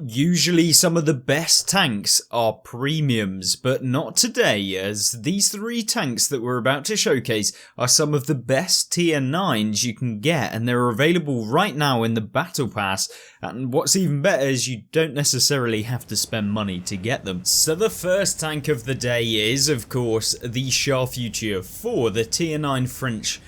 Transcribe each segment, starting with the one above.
Usually some of the best tanks are premiums, but not today, as these three tanks that we're about to showcase are some of the best tier 9s you can get, and they're available right now in the battle pass, and what's even better is you don't necessarily have to spend money to get them. So the first tank of the day is, of course, the Char Futur 4, the tier 9 French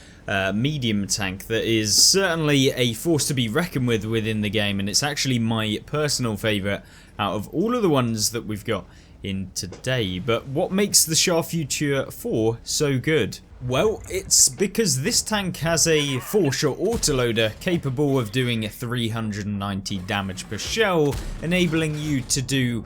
medium tank that is certainly a force to be reckoned with within the game, and it's actually my personal favourite out of all of the ones that we've got in today. But what makes the Char Futur 4 so good? Well, it's because this tank has a 4-shot autoloader capable of doing 390 damage per shell, enabling you to do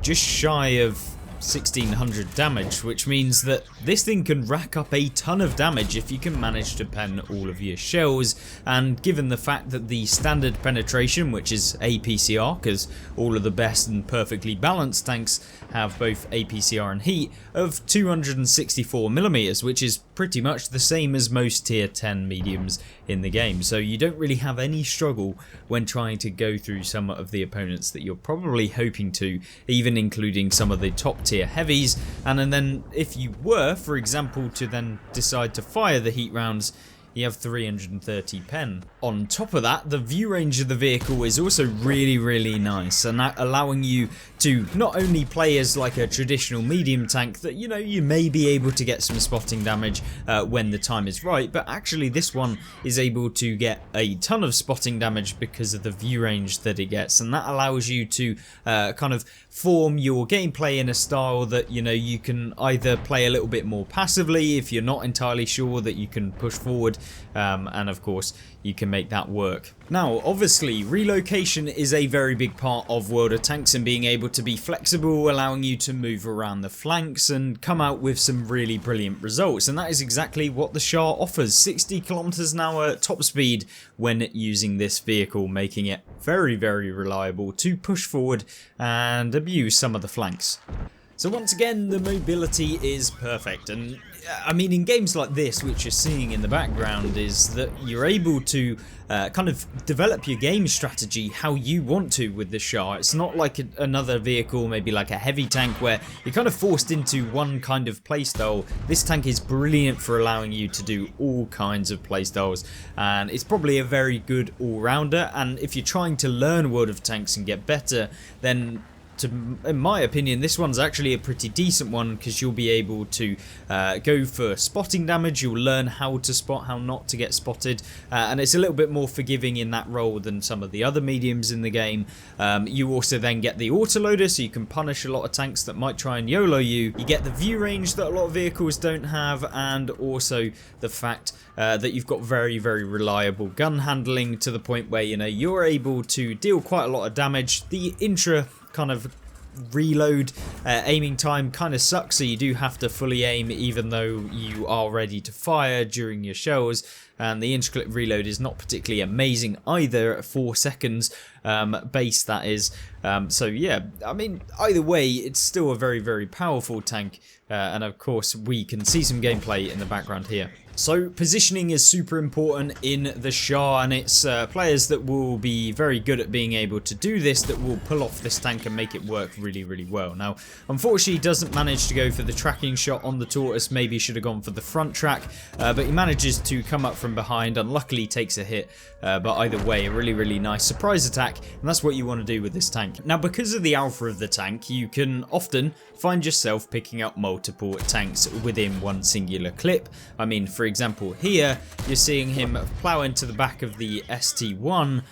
just shy of 1600 damage, which means that this thing can rack up a ton of damage if you can manage to pen all of your shells. And given the fact that the standard penetration, which is APCR, because all of the best and perfectly balanced tanks have both APCR and heat, of 264mm, which is pretty much the same as most tier 10 mediums in the game, so you don't really have any struggle when trying to go through some of the opponents that you're probably hoping to, even including some of the top tier heavies. And then if you were, for example, to then decide to fire the heat rounds, you have 330 pen. On top of that, the view range of the vehicle is also really nice, and that allowing you to not only play as like a traditional medium tank that, you know, you may be able to get some spotting damage when the time is right, but actually this one is able to get a ton of spotting damage because of the view range that it gets, and that allows you to kind of form your gameplay in a style that, you know, you can either play a little bit more passively if you're not entirely sure that you can push forward, and of course you can make that work. Now obviously relocation is a very big part of World of Tanks, and being able to be flexible, allowing you to move around the flanks and come out with some really brilliant results, and that is exactly what the Char offers. 60 kilometers an hour at top speed when using this vehicle, making it very reliable to push forward and abuse some of the flanks. So once again, the mobility is perfect, and I mean, in games like this, which you're seeing in the background, is that you're able to kind of develop your game strategy how you want to with the Char. It's not like another vehicle, maybe like a heavy tank, where you're kind of forced into one kind of playstyle. This tank is brilliant for allowing you to do all kinds of playstyles, and it's probably a very good all-rounder. And if you're trying to learn World of Tanks and get better, then in my opinion, this one's actually a pretty decent one, because you'll be able to go for spotting damage. You'll learn how to spot, how not to get spotted, and it's a little bit more forgiving in that role than some of the other mediums in the game. You also then get the autoloader, so you can punish a lot of tanks that might try and YOLO you. You get the view range that a lot of vehicles don't have, and also the fact that you've got very reliable gun handling, to the point where, you know, you're able to deal quite a lot of damage. The intra kind of reload aiming time kind of sucks, so you do have to fully aim even though you are ready to fire during your shells, and the intricate reload is not particularly amazing either at 4 seconds base, that is. So yeah, I mean, either way, it's still a very powerful tank, and of course we can see some gameplay in the background here. So positioning is super important in the Char, and it's players that will be very good at being able to do this that will pull off this tank and make it work really well. Now unfortunately he doesn't manage to go for the tracking shot on the Tortoise. Maybe he should have gone for the front track, but he manages to come up from behind, and luckily takes a hit, but either way, a really nice surprise attack, and that's what you want to do with this tank. Now because of the alpha of the tank, you can often find yourself picking up multiple tanks within one singular clip. I mean, for example, here you're seeing him plow into the back of the ST1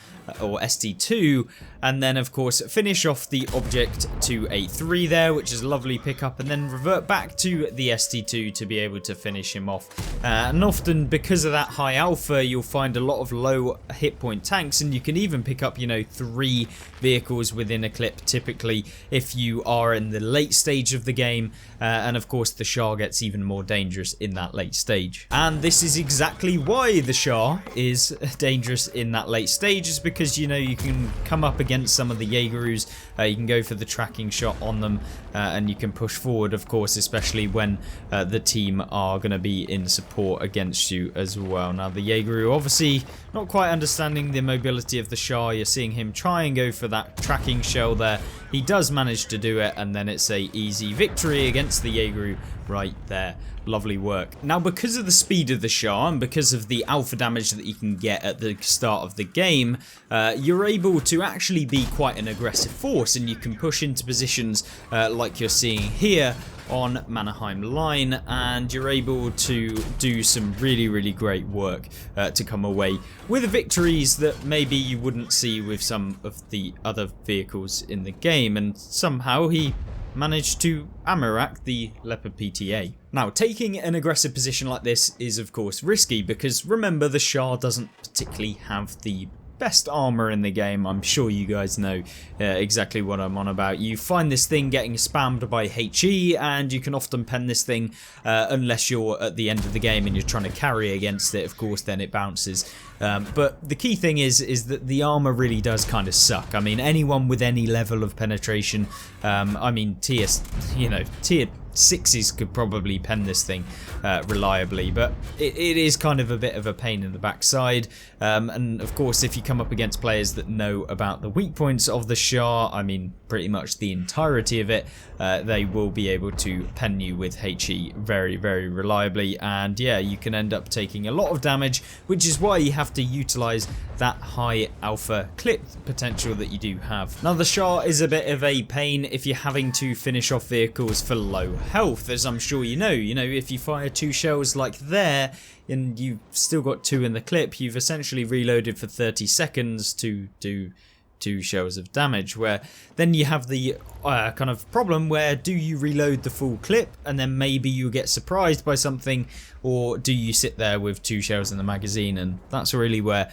or ST2, and then of course finish off the object to a 3 there, which is a lovely pickup, and then revert back to the ST2 to be able to finish him off. And often because of that high alpha, you'll find a lot of low hit point tanks, and you can even pick up, you know, 3 vehicles within a clip typically if you are in the late stage of the game, and of course the Char gets even more dangerous in that late stage. And this is exactly why the Char is dangerous in that late stage, is because, you know, you can come up against some of the Jaegerus, you can go for the tracking shot on them, and you can push forward, of course, especially when the team are going to be in support against you as well. Now the Jaegeru obviously not quite understanding the mobility of the Char. You're seeing him try and go for that tracking shell there. He does manage to do it, and then it's a easy victory against the Jaeger right there. Lovely work. Now, because of the speed of the Char and because of the alpha damage that you can get at the start of the game, you're able to actually be quite an aggressive force, and you can push into positions like you're seeing here on Mannerheim line, and you're able to do some really great work to come away with victories that maybe you wouldn't see with some of the other vehicles in the game. And somehow he managed to ammo-rack the Leopard PTA. Now, taking an aggressive position like this is of course risky, because remember, the Char doesn't particularly have the best armor in the game. I'm sure you guys know exactly what I'm on about. You find this thing getting spammed by HE, and you can often pen this thing unless you're at the end of the game and you're trying to carry against it. Of course, then it bounces. But the key thing is that the armor really does kind of suck. I mean, anyone with any level of penetration, I mean, tier 6s could probably pen this thing reliably, but it is kind of a bit of a pain in the backside. And of course, if you come up against players that know about the weak points of the Char, I mean pretty much the entirety of it, they will be able to pen you with HE very reliably, and yeah, you can end up taking a lot of damage, which is why you have to utilize that high alpha clip potential that you do have. Now, the Char is a bit of a pain if you're having to finish off vehicles for low health, as I'm sure you know, if you fire 2 shells like there and you've still got 2 in the clip, you've essentially reloaded for 30 seconds to do 2 shells of damage, where then you have the kind of problem where, do you reload the full clip and then maybe you get surprised by something, or do you sit there with 2 shells in the magazine? And that's really where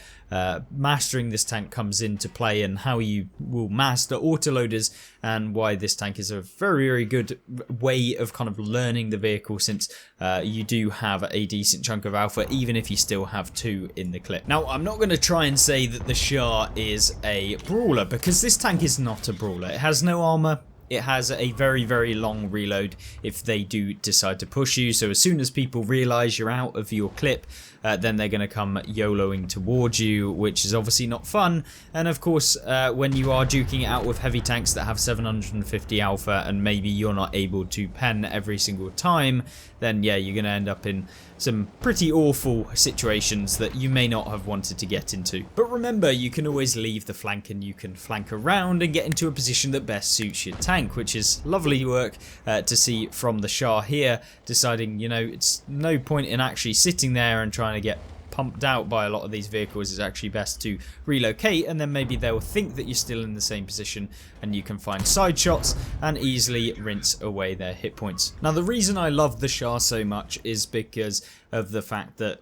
mastering this tank comes into play, and how you will master autoloaders, and why this tank is a very good way of kind of learning the vehicle, since you do have a decent chunk of alpha even if you still have 2 in the clip. Now, I'm not going to try and say that the Char is a brawler, because this tank is not a brawler. It has no armor. It has a very long reload if they do decide to push you. So as soon as people realise you're out of your clip, then they're going to come YOLOing towards you, which is obviously not fun. And of course, when you are duking it out with heavy tanks that have 750 alpha, and maybe you're not able to pen every single time, then yeah, you're going to end up in some pretty awful situations that you may not have wanted to get into. But remember, you can always leave the flank and you can flank around and get into a position that best suits your tank, which is lovely work to see from the Char here, deciding, it's no point in actually sitting there and trying to get pumped out by a lot of these vehicles. It's actually best to relocate, and then maybe they'll think that you're still in the same position, and you can find side shots and easily rinse away their hit points. Now, the reason I love the Char so much is because of the fact that,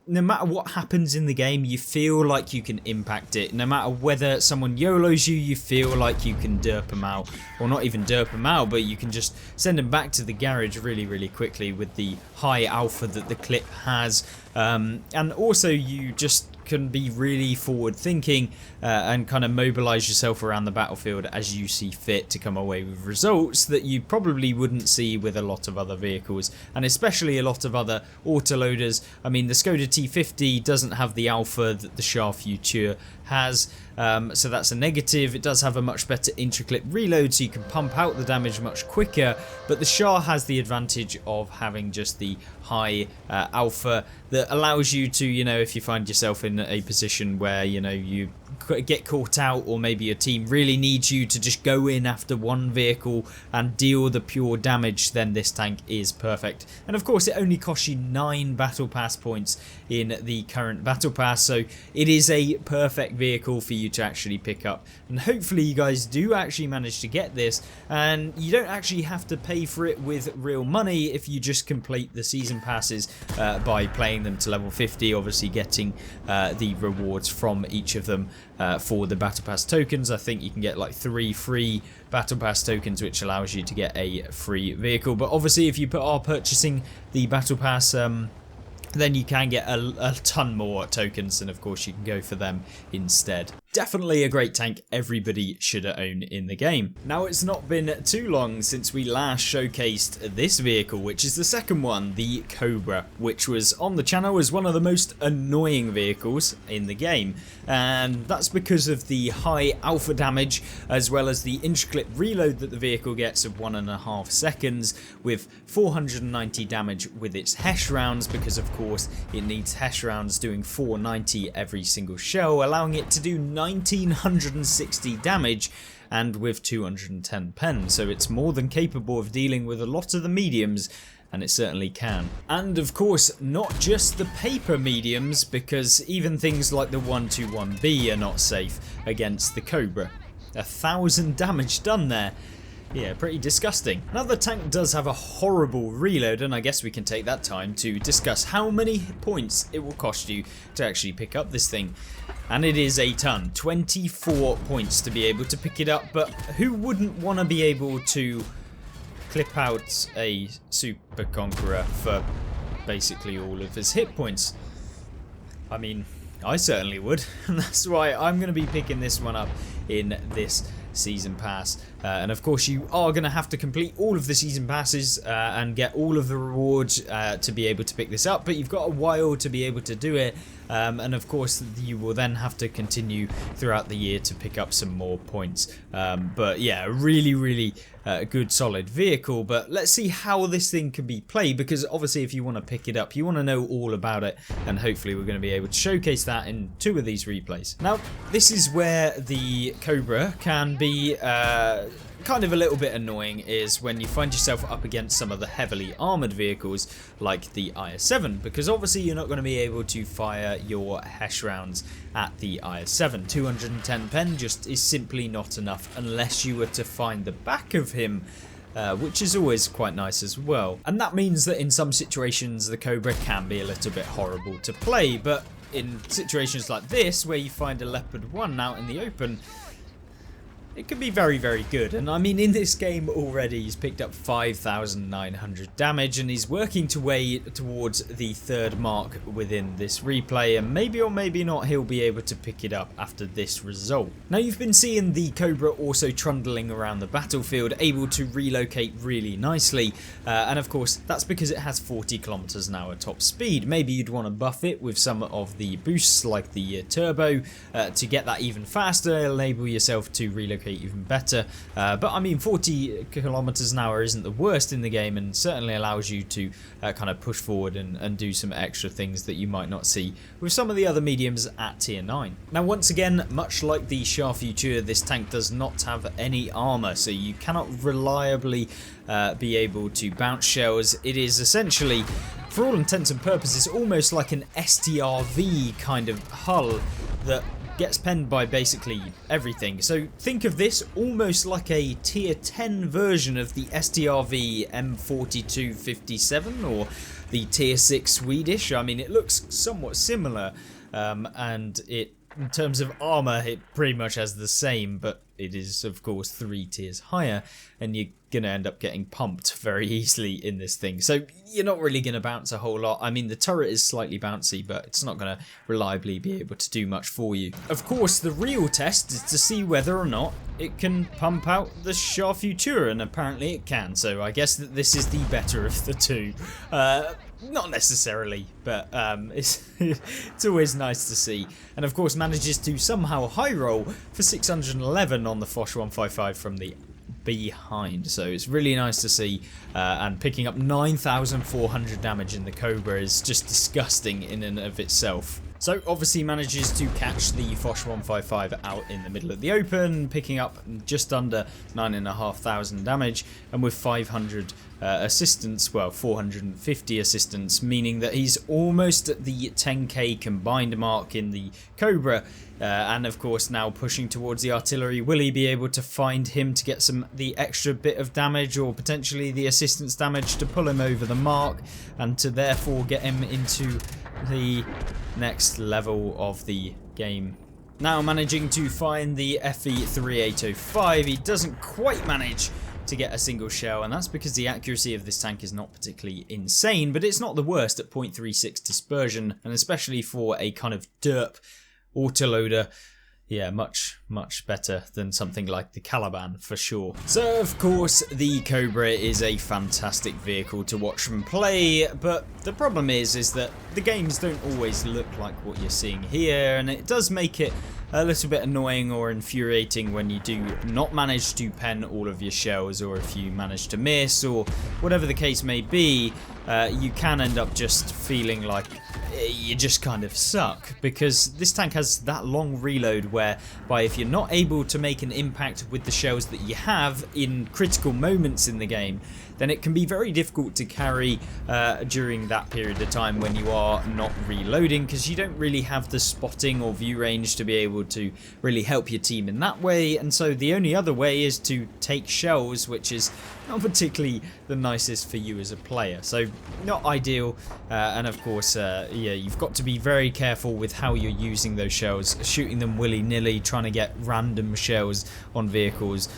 no matter what happens in the game, you feel like you can impact it. No matter whether someone YOLOs you, you feel like you can derp them out, or not even derp them out, but you can just send them back to the garage really quickly with the high alpha that the clip has. And also, you just can be really forward thinking and kind of mobilize yourself around the battlefield as you see fit to come away with results that you probably wouldn't see with a lot of other vehicles, and especially a lot of other autoloaders. I mean, the Skoda T50 doesn't have the alpha that the Char Futur has, so that's a negative. It does have a much better intraclip reload, so you can pump out the damage much quicker, but the Char has the advantage of having just the high alpha that allows you to, if you find yourself in a position where, you get caught out, or maybe your team really needs you to just go in after one vehicle and deal the pure damage, then this tank is perfect. And of course, it only costs you 9 battle pass points in the current battle pass, so it is a perfect vehicle for you to actually pick up. And hopefully you guys do actually manage to get this, and you don't actually have to pay for it with real money if you just complete the season passes by playing them to level 50, obviously getting the rewards from each of them for the battle pass tokens. I think you can get like 3 free battle pass tokens, which allows you to get a free vehicle. But obviously, if you are purchasing the battle pass, then you can get a ton more tokens, and of course you can go for them instead. Definitely a great tank everybody should own in the game. Now, it's not been too long since we last showcased this vehicle, which is the second one, the Cobra, which was on the channel as one of the most annoying vehicles in the game. And that's because of the high alpha damage, as well as the inch-clip reload that the vehicle gets of 1.5 seconds, with 490 damage with its Hesh rounds, because of course it needs Hesh rounds doing 490 every single shell, allowing it to do 1960 damage, and with 210 pen, so it's more than capable of dealing with a lot of the mediums, and it certainly can. And of course, not just the paper mediums, because even things like the 121B are not safe against the Cobra. 1,000 damage done there. Yeah, pretty disgusting. Now, the tank does have a horrible reload, and I guess we can take that time to discuss how many points it will cost you to actually pick up this thing. And it is a ton. 24 points to be able to pick it up, but who wouldn't want to be able to clip out a Super Conqueror for basically all of his hit points? I mean, I certainly would, and that's why I'm going to be picking this one up in this season pass. And of course, you are going to have to complete all of the season passes and get all of the rewards to be able to pick this up, but you've got a while to be able to do it. And of course, you will then have to continue throughout the year to pick up some more points. But yeah, really good solid vehicle. But let's see how this thing can be played, because obviously if you want to pick it up, you want to know all about it, and hopefully we're going to be able to showcase that in 2 of these replays. Now, this is where the Cobra can be kind of a little bit annoying, is when you find yourself up against some of the heavily armoured vehicles like the IS-7, because obviously you're not going to be able to fire your Hesh rounds at the IS-7. 210 pen just is simply not enough unless you were to find the back of him, which is always quite nice as well. And that means that in some situations the Cobra can be a little bit horrible to play, but in situations like this where you find a Leopard 1 out in the open, it could be very good. And I mean, in this game already he's picked up 5,900 damage, and he's working towards the 3rd mark within this replay, and maybe or maybe not he'll be able to pick it up after this result. Now, you've been seeing the Cobra also trundling around the battlefield, able to relocate really nicely, and of course that's because it has 40 kilometers an hour top speed. Maybe you'd want to buff it with some of the boosts like the turbo to get that even faster, enable yourself to relocate even better, but I mean 40 kilometers an hour isn't the worst in the game, and certainly allows you to kind of push forward and do some extra things that you might not see with some of the other mediums at tier 9. Now, once again, much like the Char Futur, this tank does not have any armor, so you cannot reliably be able to bounce shells. It is essentially, for all intents and purposes, almost like an STRV kind of hull that gets penned by basically everything. So think of this almost like a tier 10 version of the STRV M4257 or the tier 6 Swedish. I mean, it looks somewhat similar, and it, in terms of armor, it pretty much has the same, but it is of course 3 tiers higher, and you're gonna end up getting pumped very easily in this thing. So you're not really gonna bounce a whole lot. I mean, the turret is slightly bouncy, but it's not gonna reliably be able to do much for you. Of course, the real test is to see whether or not it can pump out the Char Futur, and apparently it can. So I guess that this is the better of the 2. Not necessarily, but it's always nice to see. And of course manages to somehow high roll for 611 on the Foch 155 from the behind, so it's really nice to see, and picking up 9,400 damage in the Cobra is just disgusting in and of itself. So obviously manages to catch the Foch 155 out in the middle of the open, picking up just under 9,500 damage, and with 500 assistance, well 450 assistance, meaning that he's almost at the 10k combined mark in the Cobra, and of course now pushing towards the artillery. Will he be able to find him to get the extra bit of damage, or potentially the assistance damage to pull him over the mark, and to therefore get him into the next level of the game? Now managing to find the FE3805, he doesn't quite manage to get a single shell, and that's because the accuracy of this tank is not particularly insane, but it's not the worst at 0.36 dispersion, and especially for a kind of derp autoloader, yeah, much better than something like the Caliban for sure. So of course the Cobra is a fantastic vehicle to watch from play, but the problem is that the games don't always look like what you're seeing here, and it does make it a little bit annoying or infuriating when you do not manage to pen all of your shells, or if you manage to miss, or whatever the case may be. You can end up just feeling like you just kind of suck, because this tank has that long reload whereby if you're not able to make an impact with the shells that you have in critical moments in the game, then it can be very difficult to carry during that period of time when you are not reloading, because you don't really have the spotting or view range to be able to really help your team in that way. And so the only other way is to take shells, which is not particularly the nicest for you as a player, so not ideal. And of course yeah, you've got to be very careful with how you're using those shells, shooting them willy-nilly, trying to get random shells on vehicles,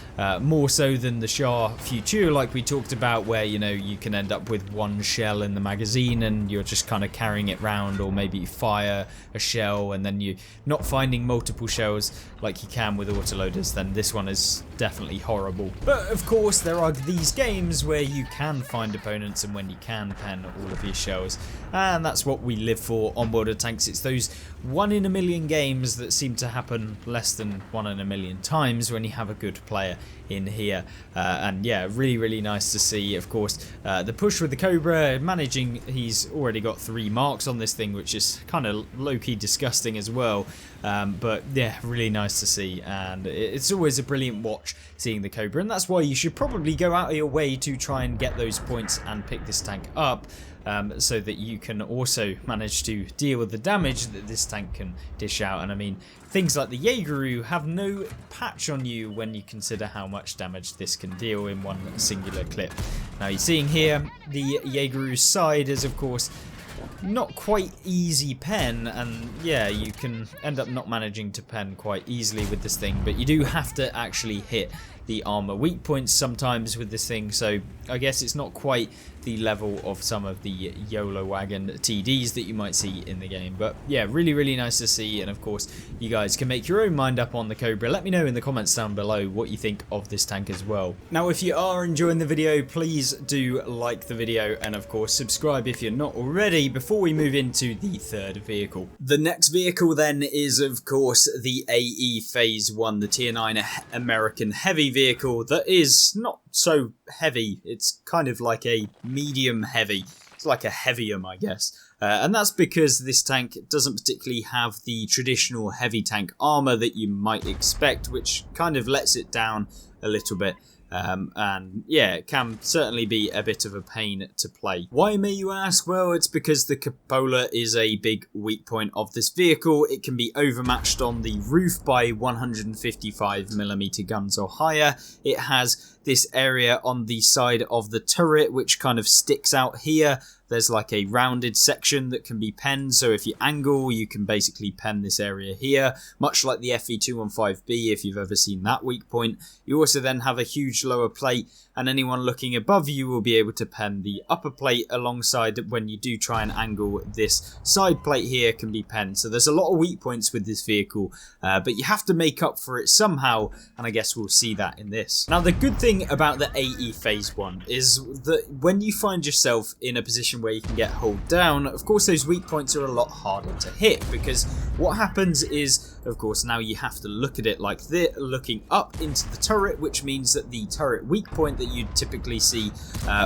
more so than the Char Futur like we talked about, where you know you can end up with one shell in the magazine and you're just kind of carrying it round, or maybe you fire a shell and then you're not finding multiple shells like you can with autoloaders. Then this one is definitely horrible. But of course there are these games where you can find opponents and when you can pen all of your shells, and that's what we live for on World of Tanks. It's those 1 in a million games that seem to happen less than 1 in a million times when you have a good player in here. And yeah, really nice to see. Of course the push with the Cobra, managing, he's already got 3 marks on this thing, which is kind of low-key disgusting as well. But yeah, really nice to see, and it's always a brilliant watch seeing the Cobra, and that's why you should probably go out of your way to try and get those points and pick this tank up, so that you can also manage to deal with the damage that this tank can dish out. And I mean, things like the Jaegeru have no patch on you when you consider how much damage this can deal in one singular clip. Now you're seeing here the Jaegeru's side is of course not quite easy pen, and yeah, you can end up not managing to pen quite easily with this thing, but you do have to actually hit the armor weak points sometimes with this thing, so I guess it's not quite the level of some of the YOLO wagon TDs that you might see in the game. But yeah, really nice to see, and of course you guys can make your own mind up on the Cobra. Let me know in the comments down below what you think of this tank as well. Now if you are enjoying the video, please do like the video, and of course subscribe if you're not already, before we move into the third vehicle. The next vehicle then is of course the AE Phase 1, the Tier 9 American heavy vehicle that is not so heavy. It's kind of like a medium heavy. It's like a heavium, I guess. And that's because this tank doesn't particularly have the traditional heavy tank armor that you might expect, which kind of lets it down a little bit. And yeah, it can certainly be a bit of a pain to play. Why, may you ask? Well, it's because the cupola is a big weak point of this vehicle. It can be overmatched on the roof by 155mm guns or higher. It has this area on the side of the turret which kind of sticks out here. There's like a rounded section that can be penned, so if you angle, you can basically pen this area here, much like the FE215B if you've ever seen that weak point. You also then have a huge lower plate, and anyone looking above you will be able to pen the upper plate alongside. When you do try and angle, this side plate here can be penned. So there's a lot of weak points with this vehicle, but you have to make up for it somehow, and I guess we'll see that in this. Now the good thing about the AE Phase 1 is that when you find yourself in a position where you can get hulled down, of course those weak points are a lot harder to hit, because what happens is, of course, now you have to look at it like this, looking up into the turret, which means that the turret weak point that you'd typically see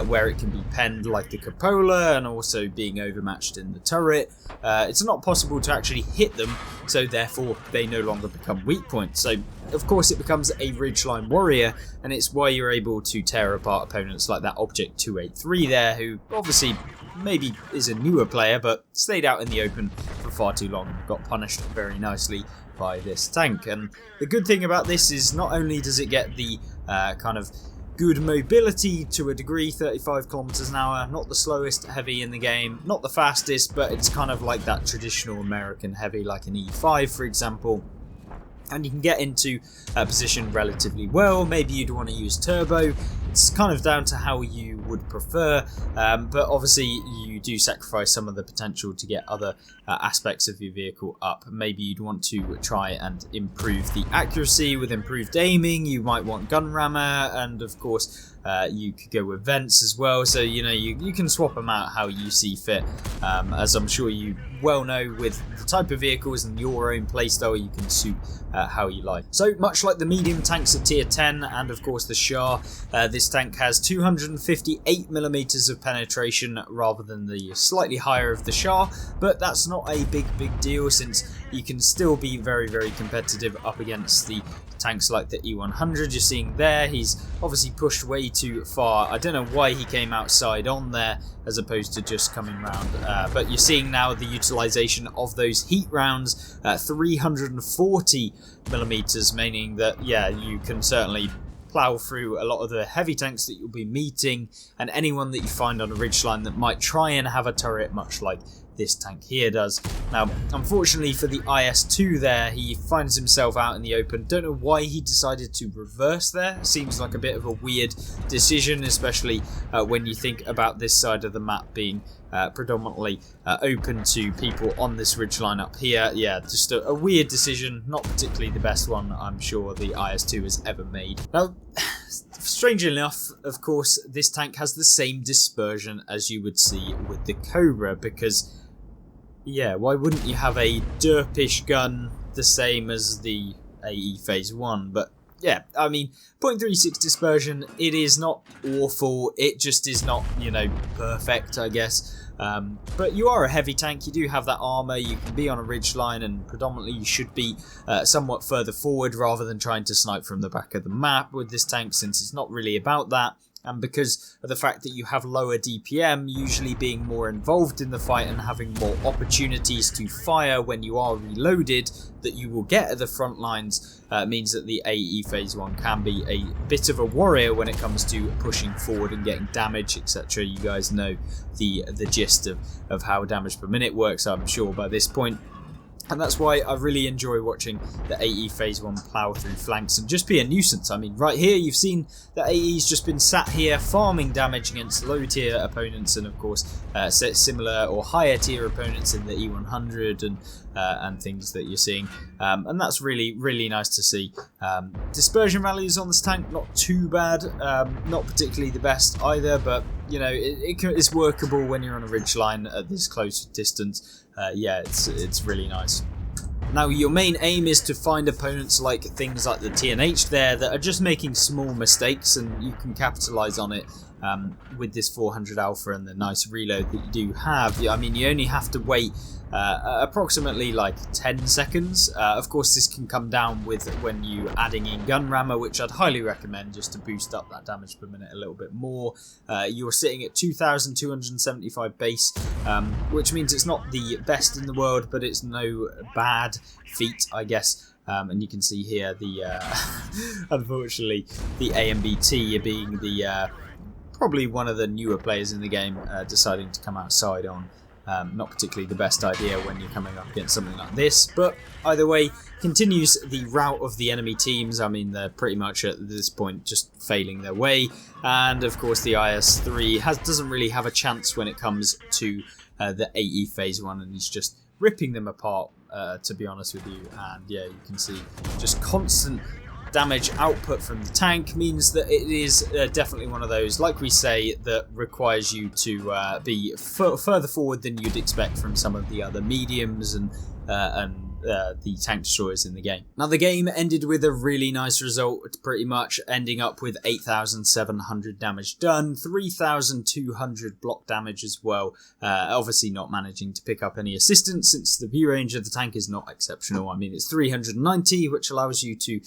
where it can be penned, like the cupola, and also being overmatched in the turret, it's not possible to actually hit them, so therefore they no longer become weak points. So of course it becomes a ridgeline warrior, and it's why you're able to tear apart opponents like that Object 283 there, who obviously maybe is a newer player but stayed out in the open for far too long and got punished very nicely by this tank. And the good thing about this is not only does it get the kind of good mobility to a degree, 35 kilometers an hour, not the slowest heavy in the game, not the fastest, but it's kind of like that traditional American heavy like an E5 for example. And you can get into a position relatively well. Maybe you'd want to use turbo, it's kind of down to how you would prefer, but obviously you do sacrifice some of the potential to get other aspects of your vehicle up. Maybe you'd want to try and improve the accuracy with improved aiming. You might want gun rammer, and of course you could go with vents as well. So you can swap them out how you see fit, as I'm sure you well know with the type of vehicles and your own playstyle, you can suit how you like. So much like the medium tanks at tier 10 and of course the Char, this tank has 258mm of penetration rather than the slightly higher of the Char, but that's not a big deal, since you can still be very competitive up against the tanks like the E100 you're seeing there. He's obviously pushed way too far. I don't know why he came outside on there as opposed to just coming round, but you're seeing now the utilization of those heat rounds at 340mm, meaning that you can certainly plow through a lot of the heavy tanks that you'll be meeting, and anyone that you find on a ridgeline that might try and have a turret much like this tank here does. Now, unfortunately for the IS-2 there, he finds himself out in the open. Don't know why he decided to reverse there. Seems like a bit of a weird decision, especially when you think about this side of the map being predominantly open to people on this ridgeline up here. Yeah, just a weird decision, not particularly the best one I'm sure the IS-2 has ever made. Now, strangely enough, of course, this tank has the same dispersion as you would see with the Cobra, because why wouldn't you have a derpish gun the same as the AE Phase 1? But yeah, I mean, 0.36 dispersion, it is not awful, it just is not, perfect, I guess. But you are a heavy tank, you do have that armour, you can be on a ridgeline, and predominantly you should be somewhat further forward rather than trying to snipe from the back of the map with this tank, since it's not really about that. And because of the fact that you have lower DPM, usually being more involved in the fight and having more opportunities to fire when you are reloaded that you will get at the front lines, means that the AE Phase 1 can be a bit of a warrior when it comes to pushing forward and getting damage, etc. You guys know the gist of how damage per minute works, I'm sure, by this point. And that's why I really enjoy watching the AE Phase 1 plow through flanks and just be a nuisance. I mean, right here you've seen that AE's just been sat here farming damage against low tier opponents, and of course similar or higher tier opponents in the E100 and things that you're seeing. And that's really nice to see. Dispersion values on this tank, not too bad, not particularly the best either, but it's workable when you're on a ridgeline at this close distance. It's really nice. Now, your main aim is to find opponents like things like the TNH there that are just making small mistakes, and you can capitalise on it with this 400 alpha and the nice reload that you do have. I mean, you only have to wait approximately like 10 seconds. Of course, this can come down with when you adding in gun rammer, which I'd highly recommend just to boost up that damage per minute a little bit more. You're sitting at 2,275 base, which means it's not the best in the world, but it's no bad feat, I guess. And you can see here the unfortunately the AMBT being the probably one of the newer players in the game deciding to come outside on. Not particularly the best idea when you're coming up against something like this, but either way, continues the rout of the enemy teams. I mean, they're pretty much at this point just failing their way, and of course the IS-3 doesn't really have a chance when it comes to the AE Phase 1, and he's just ripping them apart, to be honest with you. And yeah, you can see just constant damage output from the tank means that it is definitely one of those, like we say, that requires you to be further forward than you'd expect from some of the other mediums and the tank destroyers in the game. Now, the game ended with a really nice result, pretty much ending up with 8,700 damage done, 3,200 block damage as well. Obviously not managing to pick up any assistance since the view range of the tank is not exceptional. I mean, it's 390, which allows you to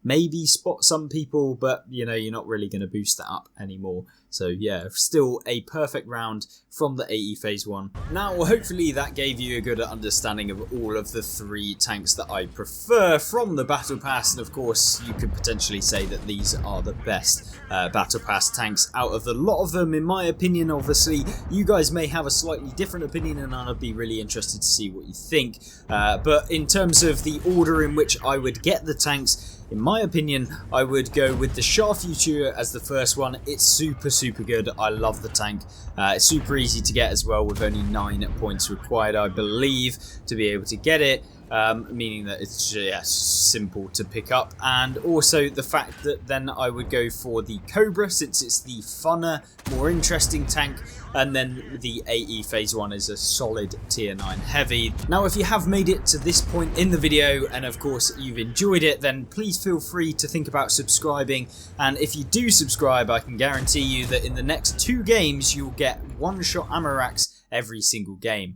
maybe spot some people, but you're not really going to boost that up anymore. So yeah, still a perfect round from the AE Phase 1. Now, hopefully that gave you a good understanding of all of the three tanks that I prefer from the Battle Pass, and of course you could potentially say that these are the best Battle Pass tanks out of the lot of them, in my opinion. Obviously, you guys may have a slightly different opinion, and I'd be really interested to see what you think. But in terms of the order in which I would get the tanks, in my opinion, I would go with the Char Futur as the first one. It's super good. I love the tank. It's super easy to get as well, with only 9 points required, I believe, to be able to get it. Meaning that it's just simple to pick up. And also the fact that then I would go for the Cobra, since it's the funner, more interesting tank. And then the AE phase 1 is a solid tier 9 heavy. Now, if you have made it to this point in the video, and of course you've enjoyed it, then please feel free to think about subscribing. And if you do subscribe, I can guarantee you that in the next 2 games you'll get one-shot ammo racks every single game.